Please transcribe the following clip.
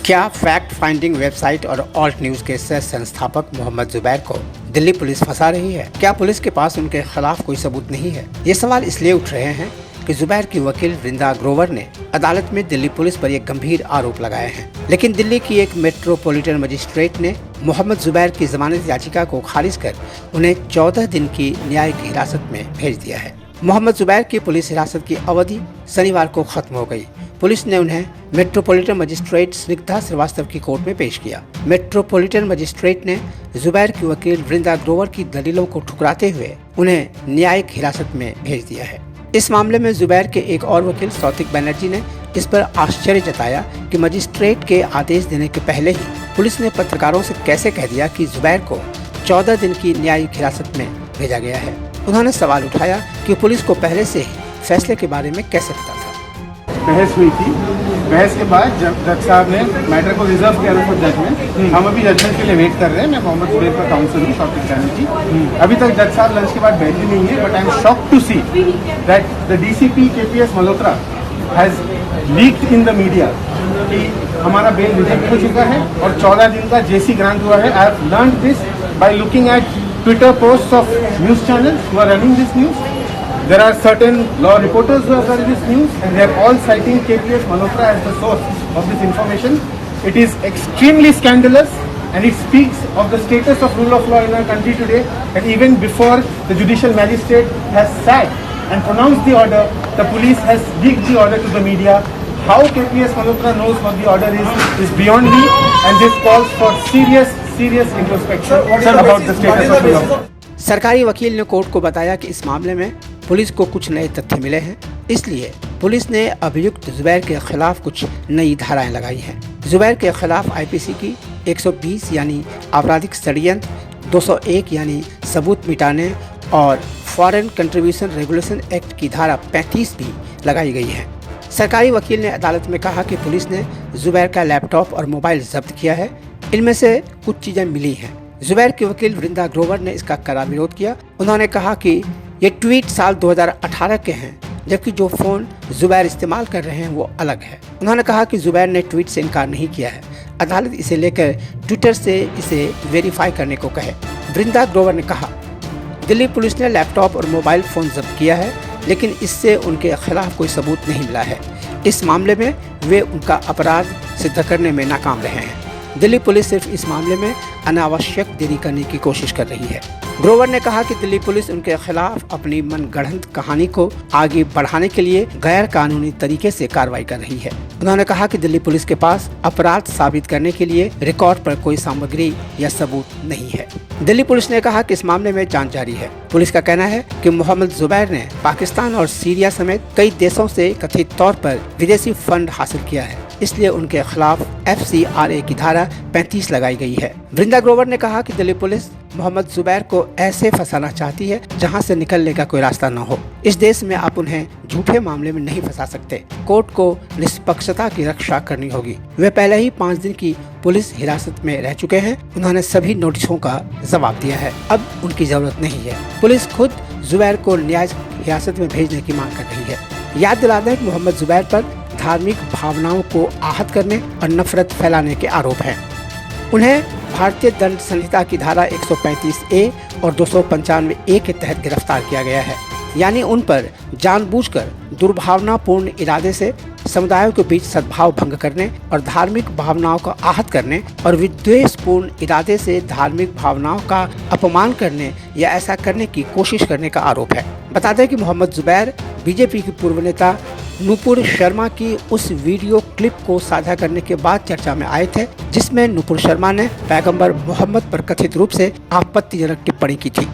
क्या fact finding website और alt news के सह संस्थापक मोहम्मद जुबैर को दिल्ली पुलिस फंसा रही है? क्या पुलिस के पास उनके खिलाफ कोई सबूत नहीं है? ये सवाल इसलिए उठ रहे हैं कि जुबैर की वकील वृंदा ग्रोवर ने अदालत में दिल्ली पुलिस पर एक गंभीर आरोप लगाए हैं। लेकिन दिल्ली की एक मेट्रोपॉलिटन मजिस्ट्रेट ने मोहम्मद जुबैर की जमानत याचिका को खारिज कर उन्हें 14 दिन की न्यायिक हिरासत में भेज दिया है। मोहम्मद जुबैर की पुलिस हिरासत की अवधि शनिवार को खत्म हो गई। पुलिस ने उन्हें मेट्रोपॉलिटन मजिस्ट्रेट स्निग्धा श्रीवास्तव की कोर्ट में पेश किया। मेट्रोपॉलिटन मजिस्ट्रेट ने जुबैर की वकील वृंदा ग्रोवर की दलीलों को ठुकराते हुए उन्हें न्यायिक हिरासत में भेज दिया है। इस मामले में जुबैर के एक और वकील सौतिक बनर्जी ने इस पर आश्चर्य जताया कि मजिस्ट्रेट के आदेश देने के पहले ही पुलिस ने पत्रकारों से कैसे कह दिया कि जुबैर को 14 दिन की न्यायिक हिरासत में भेजा गया है। उन्होंने सवाल उठाया कि पुलिस को पहले से ही फैसले के बारे में कैसे पता था। बहस हुई थी। बहस के बाद जब जज साहब ने मैटर को रिजर्व किया फॉर जजमेंट, हम अभी जजमेंट के लिए वेट कर रहे हैं। मैं मोहम्मद जुबैर का काउंसिल हूँ सौतिक बनर्जी। अभी तक जज साहब लंच के बाद बैठे नहीं है, but I am shocked to see that the DCP KPS Malhotra has leaked in the media कि हमारा बेल रिजेक्ट हो चुका है और 14 दिन का जेसी ग्रांट हुआ है। I have learned this by looking at Twitter post of news channels who are running this news. There are certain law reporters who have done this news, and they are all citing KPS Malhotra as the source of this information. It is extremely scandalous, and it speaks of the status of rule of law in our country today. And even before the judicial magistrate has sat and pronounced the order, the police has leaked the order to the media. How KPS Malhotra knows what the order is beyond me, and this calls for serious introspection about the status of rule of law. सरकारी वकील ने court को बताया कि इस मामले में police को कुछ नए तथ्य मिले हैं, इसलिए पुलिस ने अभियुक्त जुबैर के खिलाफ कुछ नई धाराएं लगाई हैं। जुबैर के खिलाफ आईपीसी की 120 यानी आपराधिक षड्यंत्र, 201 यानी सबूत मिटाने और फॉरेन कंट्रीब्यूशन रेगुलेशन एक्ट की धारा 35 भी लगाई गई है। सरकारी वकील ने अदालत में कहा कि पुलिस ने जुबैर का लैपटॉप और मोबाइल जब्त किया है। इनमें से कुछ चीजें मिली हैं। जुबैर के वकील वृंदा ग्रोवर ने इसका कड़ा विरोध किया। उन्होंने कहा कि ये ट्वीट साल 2018 के हैं, जबकि जो फ़ोन जुबैर इस्तेमाल कर रहे हैं वो अलग है। उन्होंने कहा कि जुबैर ने ट्वीट से इनकार नहीं किया है। अदालत इसे लेकर ट्विटर से इसे वेरीफाई करने को कहे। वृंदा ग्रोवर ने कहा, दिल्ली पुलिस ने लैपटॉप और मोबाइल फ़ोन जब्त किया है, लेकिन इससे उनके खिलाफ कोई सबूत नहीं मिला है। इस मामले में वे उनका अपराध सिद्ध करने में नाकाम रहे हैं। दिल्ली पुलिस सिर्फ इस मामले में अनावश्यक देरी करने की कोशिश कर रही है। ग्रोवर ने कहा कि दिल्ली पुलिस उनके खिलाफ अपनी मनगढ़ंत कहानी को आगे बढ़ाने के लिए गैर कानूनी तरीके से कार्रवाई कर रही है। उन्होंने कहा कि दिल्ली पुलिस के पास अपराध साबित करने के लिए रिकॉर्ड पर कोई सामग्री या सबूत नहीं है। दिल्ली पुलिस ने कहा कि इस मामले में जांच जारी है। पुलिस का कहना है कि मोहम्मद जुबैर ने पाकिस्तान और सीरिया समेत कई देशों से कथित तौर पर विदेशी फंड हासिल किया है, इसलिए उनके खिलाफ FCRA की धारा 35 लगाई गई है। वृंदा ग्रोवर ने कहा कि दिल्ली पुलिस मोहम्मद जुबैर को ऐसे फंसाना चाहती है जहां से निकलने का कोई रास्ता न हो। इस देश में आप उन्हें झूठे मामले में नहीं फंसा सकते। कोर्ट को निष्पक्षता की रक्षा करनी होगी। वे पहले ही 5 दिन की पुलिस हिरासत में रह चुके हैं। उन्होंने सभी नोटिसों का जवाब दिया है। अब उनकी जरूरत नहीं है। पुलिस खुद जुबैर को न्यायिक हिरासत में भेजने की मांग कर रही है। याद दिला दें कि मोहम्मद जुबैर पर धार्मिक भावनाओं को आहत करने और नफरत फैलाने के आरोप हैं। उन्हें भारतीय दंड संहिता की धारा 135A और 295A के तहत गिरफ्तार किया गया है। यानी उन पर जानबूझकर दुर्भावनापूर्ण इरादे से समुदायों के बीच सद्भाव भंग करने और धार्मिक भावनाओं का आहत करने और विद्वेषपूर्ण इरादे से धार्मिक भावनाओं का अपमान करने या ऐसा करने की कोशिश करने का आरोप है। बता दें कि मोहम्मद जुबैर बीजेपी की पूर्व नेता नुपुर शर्मा की उस वीडियो क्लिप को साझा करने के बाद चर्चा में आए थे, जिसमें नुपुर शर्मा ने पैगंबर मोहम्मद पर कथित रूप से आपत्तिजनक टिप्पणी की थी।